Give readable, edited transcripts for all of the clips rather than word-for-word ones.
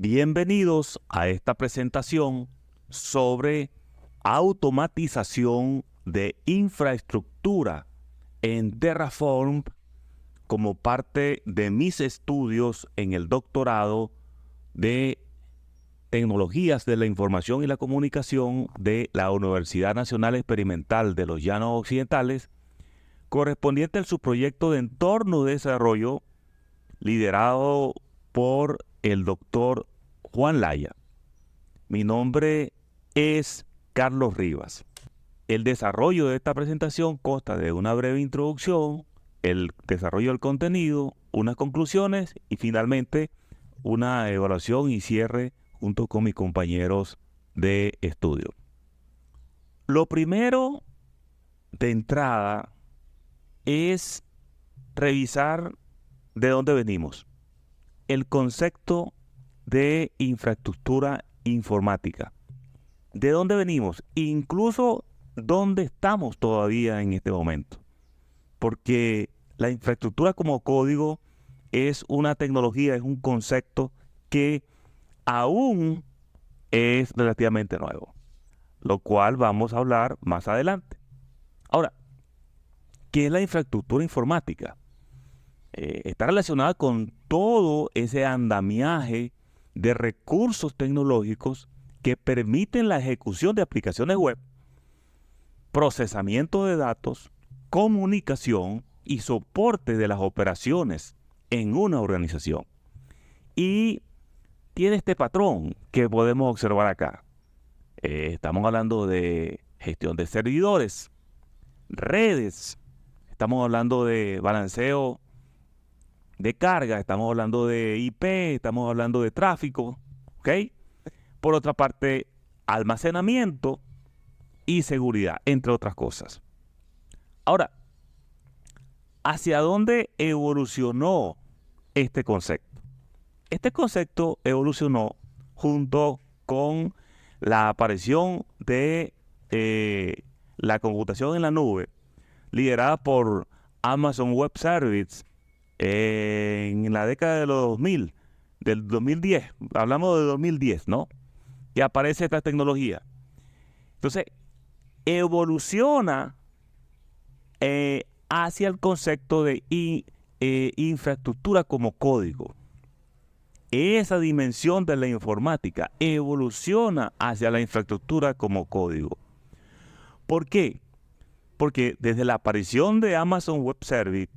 Bienvenidos a esta presentación sobre automatización de infraestructura en Terraform como parte de mis estudios en el doctorado de Tecnologías de la Información y la Comunicación de la Universidad Nacional Experimental de los Llanos Occidentales, correspondiente al subproyecto de entorno de desarrollo liderado por el doctor Juan Laya. Mi nombre es Carlos Rivas. El desarrollo de esta presentación consta de una breve introducción, el desarrollo del contenido, unas conclusiones y finalmente una evaluación y cierre junto con mis compañeros de estudio. Lo primero de entrada es revisar de dónde venimos. El concepto de infraestructura informática. ¿De dónde venimos? Incluso dónde estamos todavía en este momento. Porque la infraestructura como código es una tecnología, es un concepto que aún es relativamente nuevo, lo cual vamos a hablar más adelante. Ahora, ¿qué es la infraestructura informática? Está relacionada con todo ese andamiaje de recursos tecnológicos que permiten la ejecución de aplicaciones web, procesamiento de datos, comunicación y soporte de las operaciones en una organización. Y tiene este patrón que podemos observar acá. Estamos hablando de gestión de servidores, redes, estamos hablando de balanceo de carga, estamos hablando de IP, estamos hablando de tráfico, ¿ok? Por otra parte, almacenamiento y seguridad, entre otras cosas. Ahora, ¿hacia dónde evolucionó este concepto? Este concepto evolucionó junto con la aparición de la computación en la nube, liderada por Amazon Web Services, en la década de los 2000, del 2010, hablamos de 2010, ¿no? Que aparece esta tecnología. Entonces, evoluciona hacia el concepto de infraestructura como código. Esa dimensión de la informática evoluciona hacia la infraestructura como código. ¿Por qué? Porque desde la aparición de Amazon Web Services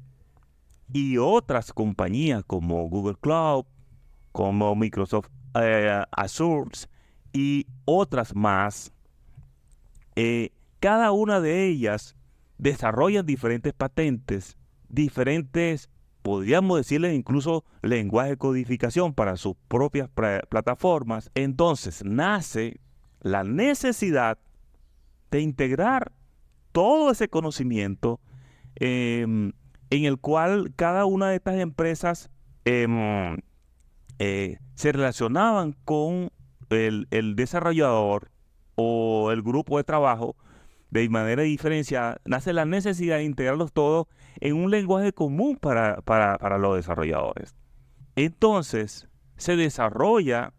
y otras compañías como Google Cloud, como Microsoft Azure y otras más, cada una de ellas desarrollan diferentes patentes, diferentes, podríamos decirle incluso lenguaje de codificación para sus propias plataformas. Entonces nace la necesidad de integrar todo ese conocimiento en el cual cada una de estas empresas se relacionaban con el desarrollador o el grupo de trabajo de manera diferenciada. Nace la necesidad de integrarlos todos en un lenguaje común para los desarrolladores. Entonces se desarrolla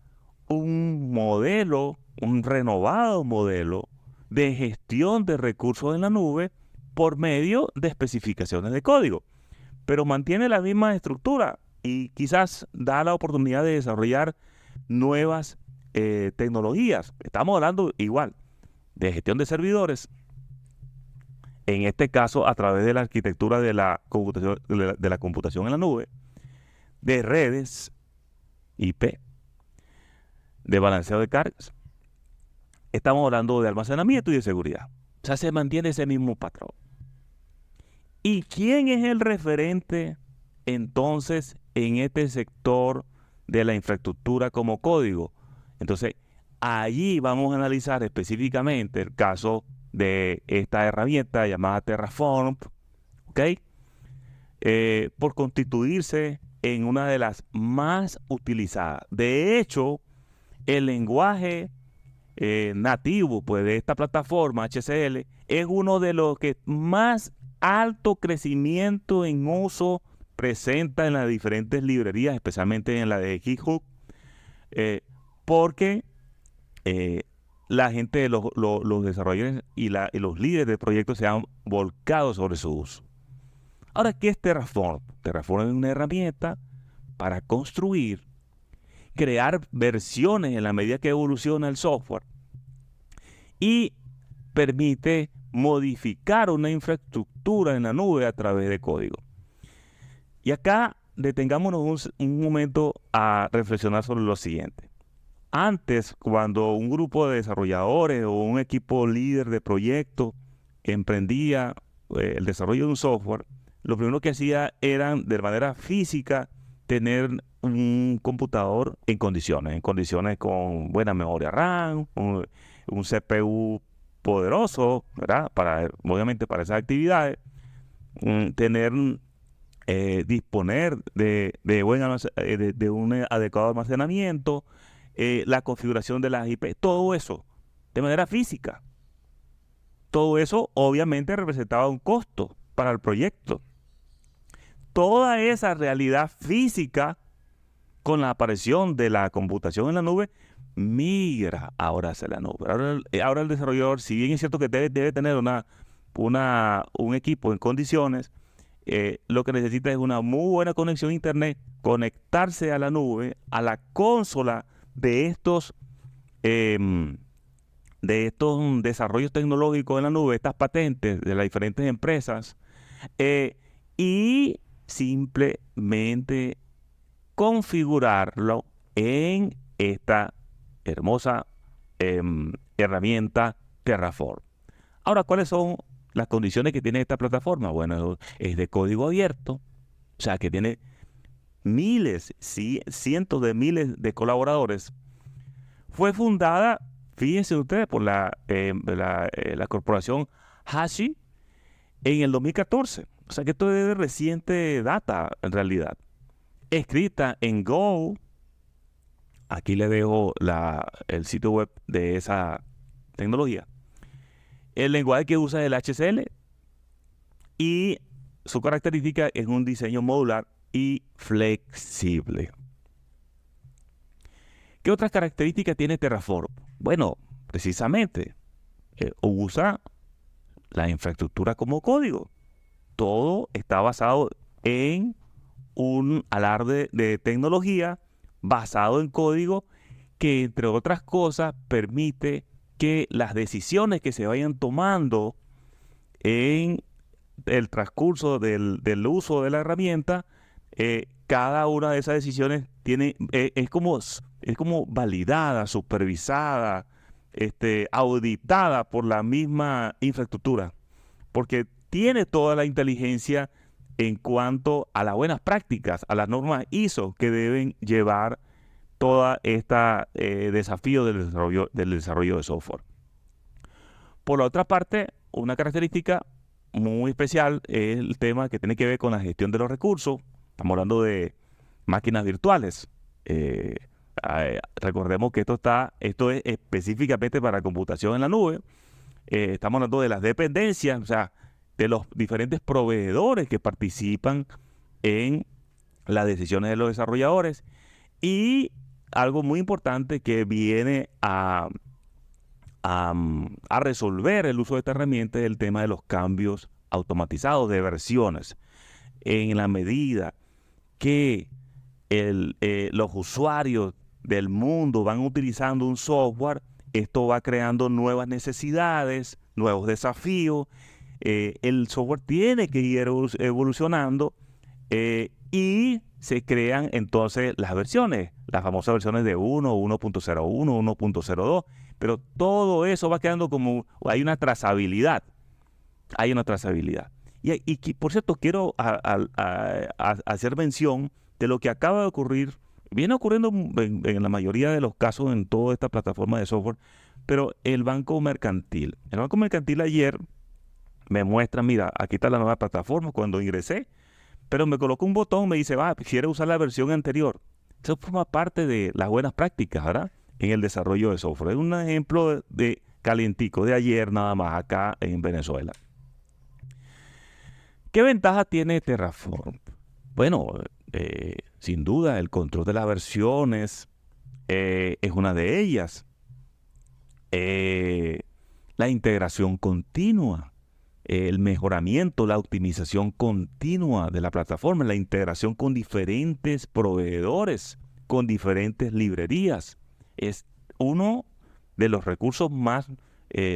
un modelo, un renovado modelo de gestión de recursos en la nube por medio de especificaciones de código, pero mantiene la misma estructura y quizás da la oportunidad de desarrollar nuevas tecnologías. Estamos hablando igual de gestión de servidores, en este caso a través de la arquitectura de la computación en la nube, de redes IP, de balanceo de cargas. Estamos hablando de almacenamiento y de seguridad. O sea, se mantiene ese mismo patrón. ¿Y quién es el referente entonces en este sector de la infraestructura como código? Entonces, allí vamos a analizar específicamente el caso de esta herramienta llamada Terraform, ¿ok? Por constituirse en una de las más utilizadas. De hecho, el lenguaje nativo pues, de esta plataforma HCL es uno de los que más alto crecimiento en uso presenta en las diferentes librerías, especialmente en la de GitHub, porque la gente, los desarrolladores y los líderes de proyectos se han volcado sobre su uso. Ahora, ¿qué es Terraform? Terraform es una herramienta para construir, crear versiones en la medida que evoluciona el software y permite modificar una infraestructura en la nube a través de código. Y acá detengámonos un momento a reflexionar sobre lo siguiente. Antes, cuando un grupo de desarrolladores o un equipo líder de proyecto emprendía el desarrollo de un software, lo primero que hacía era, de manera física, tener un computador en condiciones con buena memoria RAM, un CPU poderoso, ¿verdad? Obviamente para esas actividades, disponer de un adecuado almacenamiento, la configuración de las IP, todo eso de manera física. Todo eso obviamente representaba un costo para el proyecto. Toda esa realidad física, con la aparición de la computación en la nube, migra ahora hacia la nube. Ahora el desarrollador, si bien es cierto que debe tener un equipo en condiciones, lo que necesita es una muy buena conexión a internet, conectarse a la nube, a la consola de estos desarrollos tecnológicos en la nube, estas patentes de las diferentes empresas, y simplemente configurarlo en esta hermosa herramienta Terraform. Ahora, ¿cuáles son las condiciones que tiene esta plataforma? Bueno, es de código abierto, o sea que tiene cientos de miles de colaboradores. Fue fundada, fíjense ustedes, por la corporación Hashi en el 2014. O sea que esto es de reciente data en realidad. Escrita en Go. Aquí le dejo el sitio web de esa tecnología. El lenguaje que usa es el HCL y su característica es un diseño modular y flexible. ¿Qué otras características tiene Terraform? Bueno, precisamente usa la infraestructura como código. Todo está basado en un alarde de tecnología basado en código que, entre otras cosas, permite que las decisiones que se vayan tomando en el transcurso del uso de la herramienta, cada una de esas decisiones es como validada, supervisada, auditada por la misma infraestructura, porque tiene toda la inteligencia en cuanto a las buenas prácticas, a las normas ISO que deben llevar toda esta desafío del desarrollo de software. Por la otra parte, una característica muy especial es el tema que tiene que ver con la gestión de los recursos. Estamos hablando de máquinas virtuales. Recordemos que esto es específicamente para computación en la nube. Estamos hablando de las dependencias, o sea, de los diferentes proveedores que participan en las decisiones de los desarrolladores. Y algo muy importante que viene a resolver el uso de esta herramienta es el tema de los cambios automatizados de versiones. En la medida que los usuarios del mundo van utilizando un software, esto va creando nuevas necesidades, nuevos desafíos. El software tiene que ir evolucionando y se crean entonces las versiones, las famosas versiones de 1.01, 1.02, pero todo eso va quedando como, hay una trazabilidad. Y por cierto, quiero hacer mención de lo que acaba de ocurrir, viene ocurriendo en la mayoría de los casos en toda esta plataforma de software, pero el Banco Mercantil. El Banco Mercantil ayer me muestra, mira, aquí está la nueva plataforma cuando ingresé, pero me colocó un botón, me dice, quisiera usar la versión anterior. Eso forma parte de las buenas prácticas, ¿verdad? En el desarrollo de software. Es un ejemplo de calientico de ayer nada más acá en Venezuela. ¿Qué ventaja tiene Terraform? Bueno, sin duda el control de las versiones, es una de ellas. La integración continua, el mejoramiento, la optimización continua de la plataforma, la integración con diferentes proveedores, con diferentes librerías. Es uno de los recursos más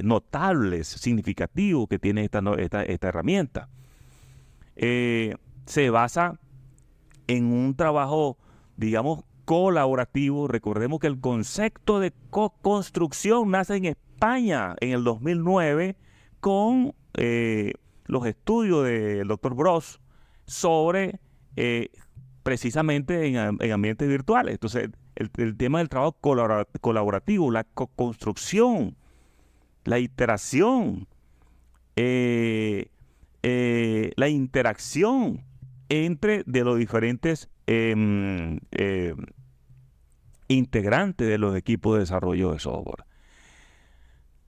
notables, significativos que tiene esta herramienta. Se basa en un trabajo, digamos, colaborativo. Recordemos que el concepto de co-construcción nace en España en el 2009 con los estudios del Dr. Bros sobre precisamente en ambientes virtuales. Entonces, el tema del trabajo colaborativo, la co-construcción, la iteración, la interacción entre de los diferentes integrantes de los equipos de desarrollo de software.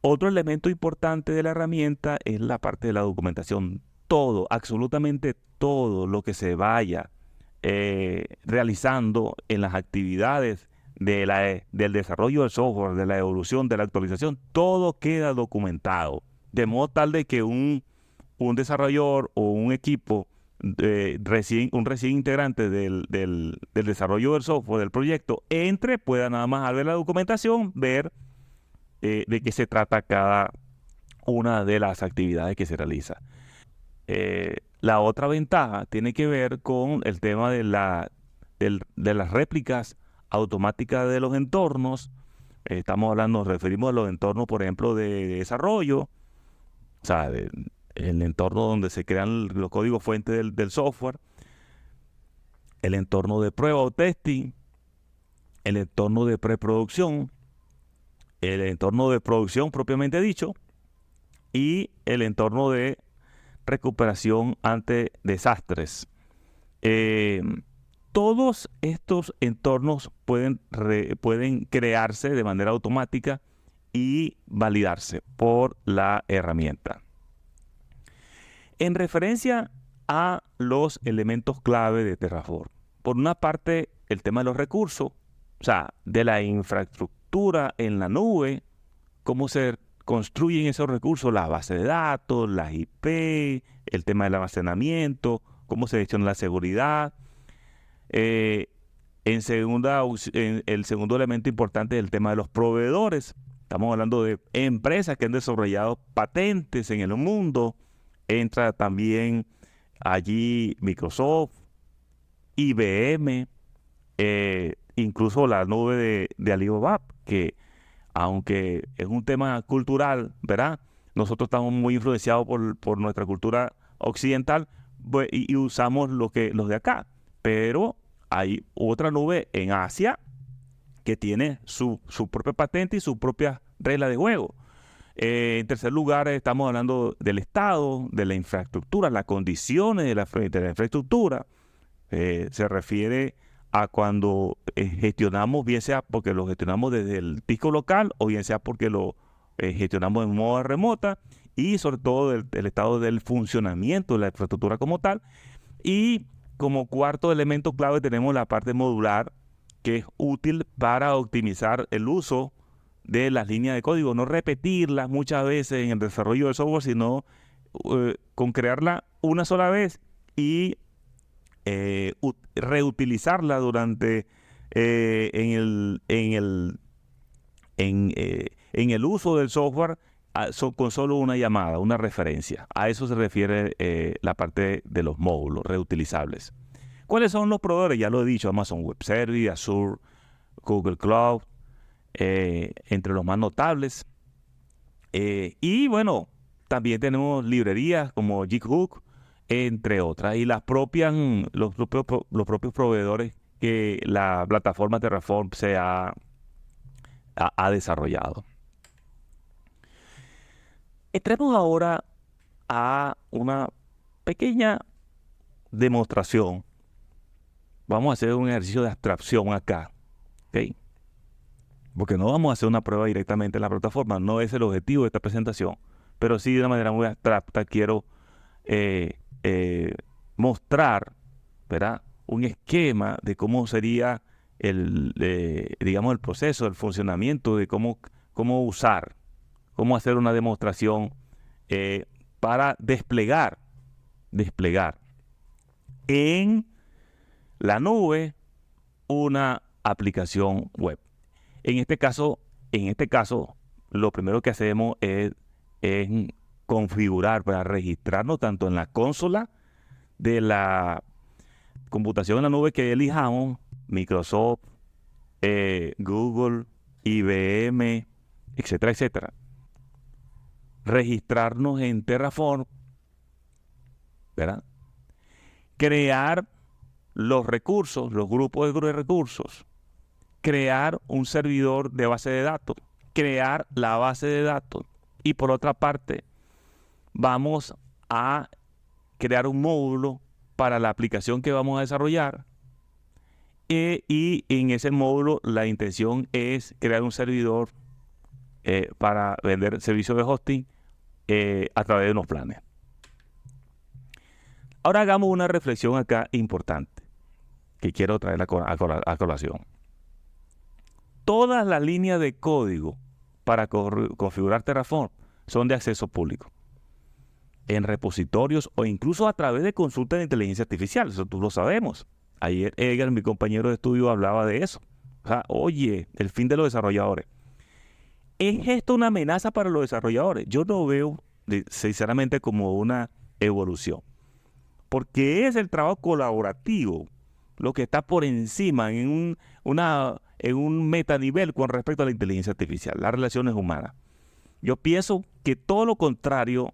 Otro elemento importante de la herramienta es la parte de la documentación. Todo, absolutamente todo lo que se vaya realizando en las actividades del desarrollo del software, de la evolución, de la actualización, todo queda documentado. De modo tal de que un desarrollador o un equipo, un recién integrante del desarrollo del software, del proyecto, pueda nada más al ver la documentación, ver de qué se trata cada una de las actividades que se realiza. La otra ventaja tiene que ver con el tema de las réplicas automáticas de los entornos. Nos referimos a los entornos, por ejemplo, de desarrollo, o sea, el entorno donde se crean los códigos fuentes del software, el entorno de prueba o testing, el entorno de preproducción, el entorno de producción propiamente dicho, y el entorno de recuperación ante desastres. Todos estos entornos pueden crearse de manera automática y validarse por la herramienta. En referencia a los elementos clave de Terraform, por una parte, el tema de los recursos, o sea, de la infraestructura en la nube, cómo se construyen esos recursos, las bases de datos, las IP, el tema del almacenamiento, cómo se gestiona la seguridad. El segundo elemento importante es el tema de los proveedores. Estamos hablando de empresas que han desarrollado patentes en el mundo. Entra también allí Microsoft, IBM, incluso la nube de Alibaba, que aunque es un tema cultural, ¿verdad? Nosotros estamos muy influenciados por nuestra cultura occidental y usamos los de acá. Pero hay otra nube en Asia que tiene su propia patente y su propia regla de juego. En tercer lugar, estamos hablando del Estado, de la infraestructura, las condiciones de la infraestructura. Se refiere a cuando gestionamos, bien sea porque lo gestionamos desde el disco local o bien sea porque lo gestionamos en modo remota, y sobre todo el estado del funcionamiento de la infraestructura como tal. Y como cuarto elemento clave tenemos la parte modular, que es útil para optimizar el uso de las líneas de código, no repetirlas muchas veces en el desarrollo del software, sino con crearla una sola vez y reutilizarla durante en el uso del software con solo una llamada, una referencia. A eso se refiere la parte de los módulos reutilizables. ¿Cuáles son los proveedores? Ya lo he dicho: Amazon Web Service, Azure, Google Cloud, entre los más notables. Y bueno, también tenemos librerías como Githook, entre otras, y los propios proveedores que la plataforma Terraform se ha desarrollado. Entremos ahora a una pequeña demostración. Vamos a hacer un ejercicio de abstracción acá, ¿ok? Porque no vamos a hacer una prueba directamente en la plataforma, no es el objetivo de esta presentación, pero sí de una manera muy abstracta quiero mostrar, ¿verdad?, un esquema de cómo sería digamos, el proceso, el funcionamiento de cómo usar, cómo hacer una demostración para desplegar en la nube una aplicación web. En este caso, lo primero que hacemos es configurar para registrarnos tanto en la consola de la computación en la nube que elijamos, Microsoft, Google, IBM, etcétera, etcétera. Registrarnos en Terraform, ¿verdad? Crear los recursos, los grupos de recursos, crear un servidor de base de datos, crear la base de datos. Y por otra parte, vamos a crear un módulo para la aplicación que vamos a desarrollar. Y en ese módulo la intención es crear un servidor para vender servicios de hosting a través de unos planes. Ahora hagamos una reflexión acá importante que quiero traer a colación. Todas las líneas de código para configurar Terraform son de acceso público en repositorios o incluso a través de consultas de inteligencia artificial. Eso tú lo sabemos. Ayer Edgar, mi compañero de estudio, hablaba de eso. O sea, oye, el fin de los desarrolladores. ¿Es esto una amenaza para los desarrolladores? Yo lo veo, sinceramente, como una evolución. Porque es el trabajo colaborativo lo que está por encima en un metanivel con respecto a la inteligencia artificial, las relaciones humanas. Yo pienso que todo lo contrario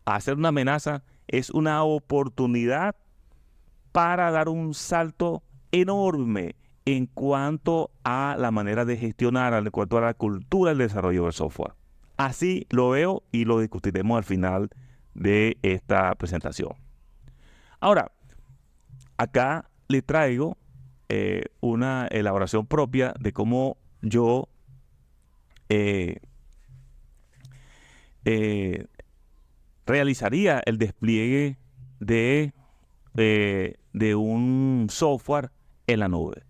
a ser una amenaza es una oportunidad para dar un salto enorme en cuanto a la manera de gestionar, en cuanto a la cultura del desarrollo del software. Así lo veo y lo discutiremos al final de esta presentación. Ahora, acá le traigo una elaboración propia de cómo yo realizaría el despliegue de un software en la nube.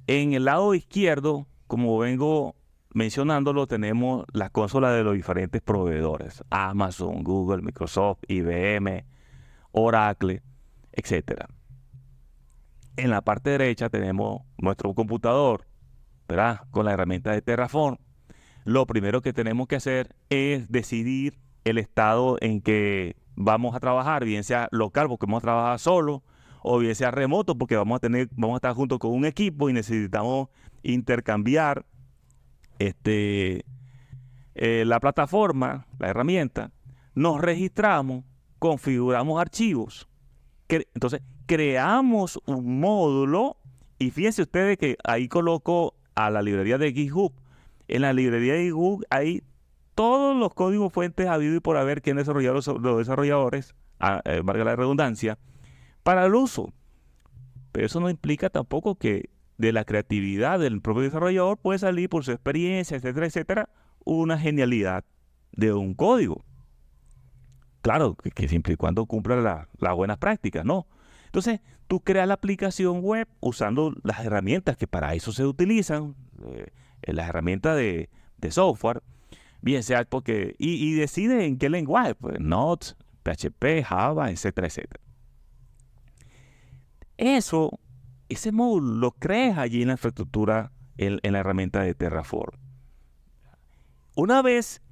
En el lado izquierdo, como vengo mencionándolo, tenemos la consola de los diferentes proveedores: Amazon, Google, Microsoft, IBM, Oracle, etcétera. En la parte derecha tenemos nuestro computador, ¿verdad? Con la herramienta de Terraform. Lo primero que tenemos que hacer es decidir el estado en que vamos a trabajar, bien sea local porque vamos a trabajar solo, o bien sea remoto porque vamos a estar junto con un equipo y necesitamos intercambiar la plataforma, la herramienta. Nos registramos, configuramos archivos. Entonces, creamos un módulo y fíjense ustedes que ahí coloco a la librería de GitHub. En la librería de GitHub hay todos los códigos fuentes habido y por haber que han desarrollado los desarrolladores, valga la redundancia, para el uso. Pero eso no implica tampoco que de la creatividad del propio desarrollador puede salir por su experiencia, etcétera, etcétera, una genialidad de un código. Claro, que siempre y cuando cumpla las buenas prácticas, ¿no? Entonces, tú creas la aplicación web usando las herramientas que para eso se utilizan, las herramientas de software, bien sea porque, y decides en qué lenguaje, pues Node, PHP, Java, etcétera, etcétera. Ese módulo lo creas allí en la infraestructura, en la herramienta de Terraform. Una vez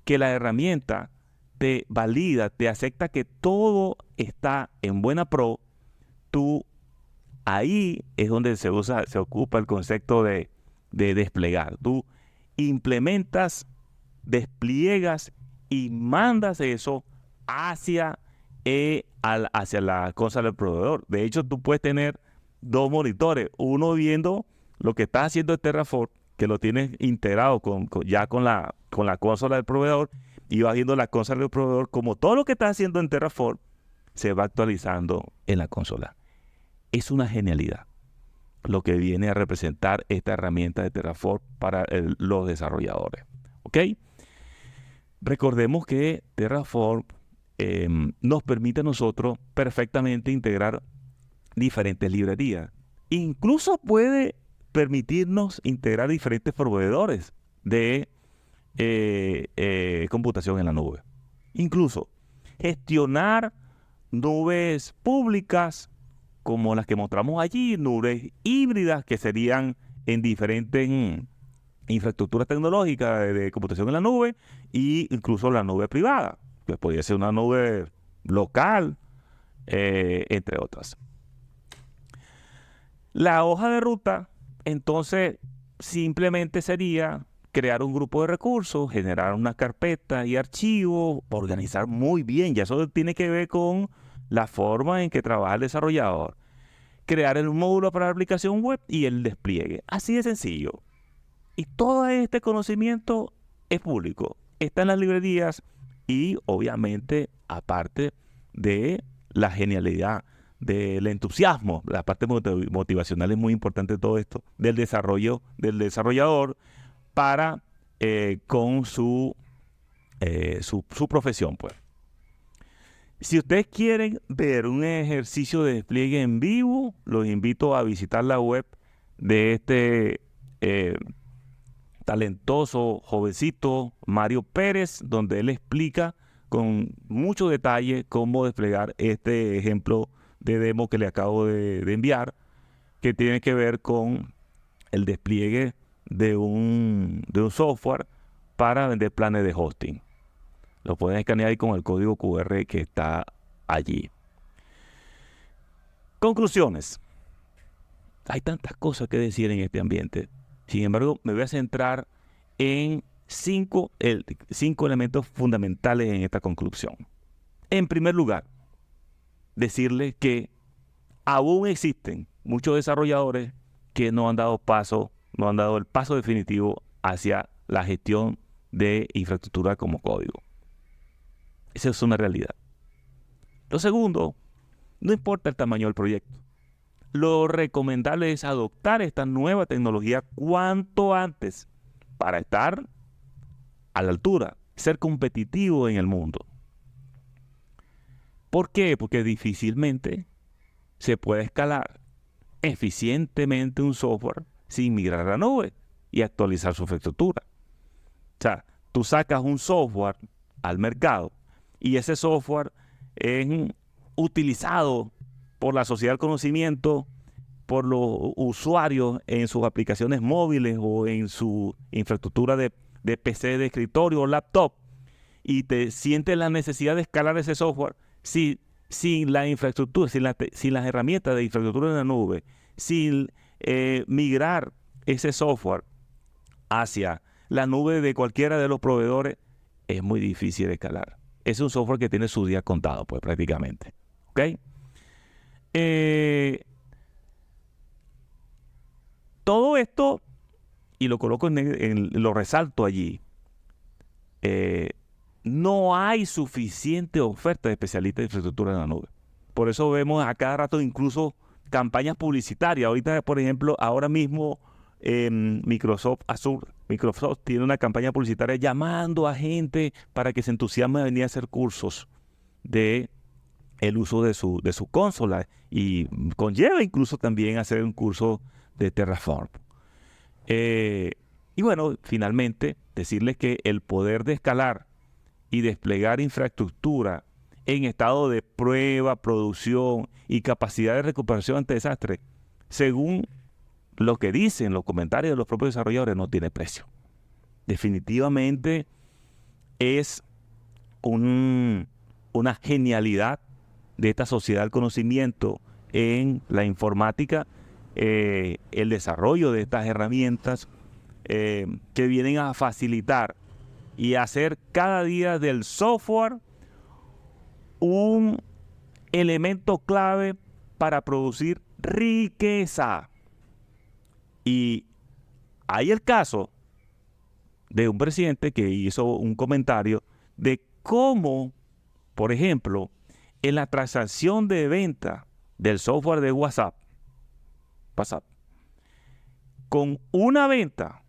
que la herramienta te valida, te acepta que todo está en buena pro, ahí es donde se ocupa el concepto de desplegar. Tú implementas, despliegas y mandas eso hacia la consola del proveedor. De hecho, tú puedes tener dos monitores, uno viendo lo que está haciendo el Terraform, que lo tienes integrado ya con la consola del proveedor, y vas viendo la consola del proveedor como todo lo que está haciendo en Terraform se va actualizando en la consola. Es una genialidad lo que viene a representar esta herramienta de Terraform para los desarrolladores. ¿Ok? Recordemos que Terraform nos permite a nosotros perfectamente integrar diferentes librerías. Incluso puede permitirnos integrar diferentes proveedores de computación en la nube. Incluso gestionar nubes públicas como las que mostramos allí, nubes híbridas que serían en diferentes infraestructuras tecnológicas de computación en la nube, e incluso la nube privada, que podría ser una nube local, entre otras. La hoja de ruta, entonces, simplemente sería crear un grupo de recursos, generar una carpeta y archivos, organizar muy bien. Ya eso tiene que ver con la forma en que trabaja el desarrollador. Crear el módulo para la aplicación web y el despliegue. Así de sencillo. Y todo este conocimiento es público. Está en las librerías y, obviamente, aparte de la genialidad, del entusiasmo, la parte motivacional es muy importante de todo esto, del desarrollo del desarrollador para con su profesión, pues. Si ustedes quieren ver un ejercicio de despliegue en vivo, los invito a visitar la web de este talentoso jovencito Mario Pérez, donde él explica con mucho detalle cómo desplegar este ejemplo de demo que le acabo de enviar, que tiene que ver con el despliegue de un software para vender planes de hosting. Lo pueden escanear ahí con el código QR que está allí. Conclusiones. Hay tantas cosas que decir en este ambiente. Sin embargo, me voy a centrar en cinco elementos fundamentales en esta conclusión. En primer lugar, decirles que aún existen muchos desarrolladores que no han dado el paso definitivo hacia la gestión de infraestructura como código. Esa es una realidad. Lo segundo, no importa el tamaño del proyecto. Lo recomendable es adoptar esta nueva tecnología cuanto antes para estar a la altura, ser competitivo en el mundo. ¿Por qué? Porque difícilmente se puede escalar eficientemente un software sin migrar a la nube y actualizar su infraestructura. O sea, tú sacas un software al mercado y ese software es utilizado por la sociedad del conocimiento, por los usuarios en sus aplicaciones móviles o en su infraestructura de PC de escritorio o laptop, y te sientes la necesidad de escalar ese software sin la infraestructura, sin las herramientas de infraestructura en la nube, sin migrar ese software hacia la nube de cualquiera de los proveedores, es muy difícil de escalar. Es un software que tiene su día contado, pues, prácticamente. ¿Ok? Todo esto, y lo coloco lo resalto allí, no hay suficiente oferta de especialistas de infraestructura en la nube. Por eso vemos a cada rato incluso campañas publicitarias. Ahorita, por ejemplo, ahora mismo Microsoft tiene una campaña publicitaria llamando a gente para que se entusiasme a venir a hacer cursos de el uso de su consola, y conlleva incluso también hacer un curso de Terraform. Y bueno, finalmente decirles que el poder de escalar y desplegar infraestructura en estado de prueba, producción y capacidad de recuperación ante desastres, según lo que dicen los comentarios de los propios desarrolladores, no tiene precio. Definitivamente es una genialidad de esta sociedad del conocimiento en la informática, el desarrollo de estas herramientas que vienen a facilitar y hacer cada día del software un elemento clave para producir riqueza. Y hay el caso de un presidente que hizo un comentario de cómo, por ejemplo, en la transacción de venta del software de WhatsApp, con una venta,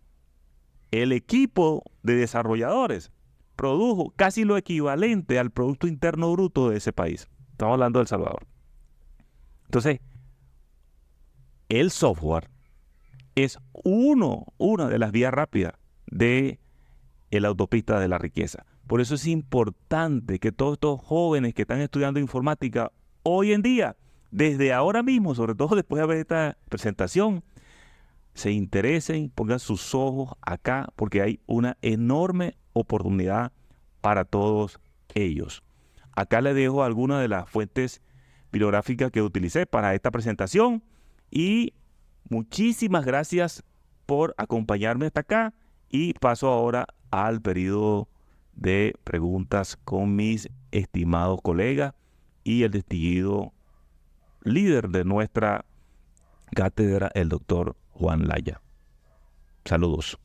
el equipo de desarrolladores produjo casi lo equivalente al Producto Interno Bruto de ese país. Estamos hablando de El Salvador. Entonces, el software es una de las vías rápidas de la autopista de la riqueza. Por eso es importante que todos estos jóvenes que están estudiando informática hoy en día, desde ahora mismo, sobre todo después de ver esta presentación, se interesen, pongan sus ojos acá, porque hay una enorme oportunidad para todos ellos. Acá les dejo algunas de las fuentes bibliográficas que utilicé para esta presentación y muchísimas gracias por acompañarme hasta acá y paso ahora al periodo de preguntas con mis estimados colegas y el distinguido líder de nuestra cátedra, el doctor Juan Laya. Saludos.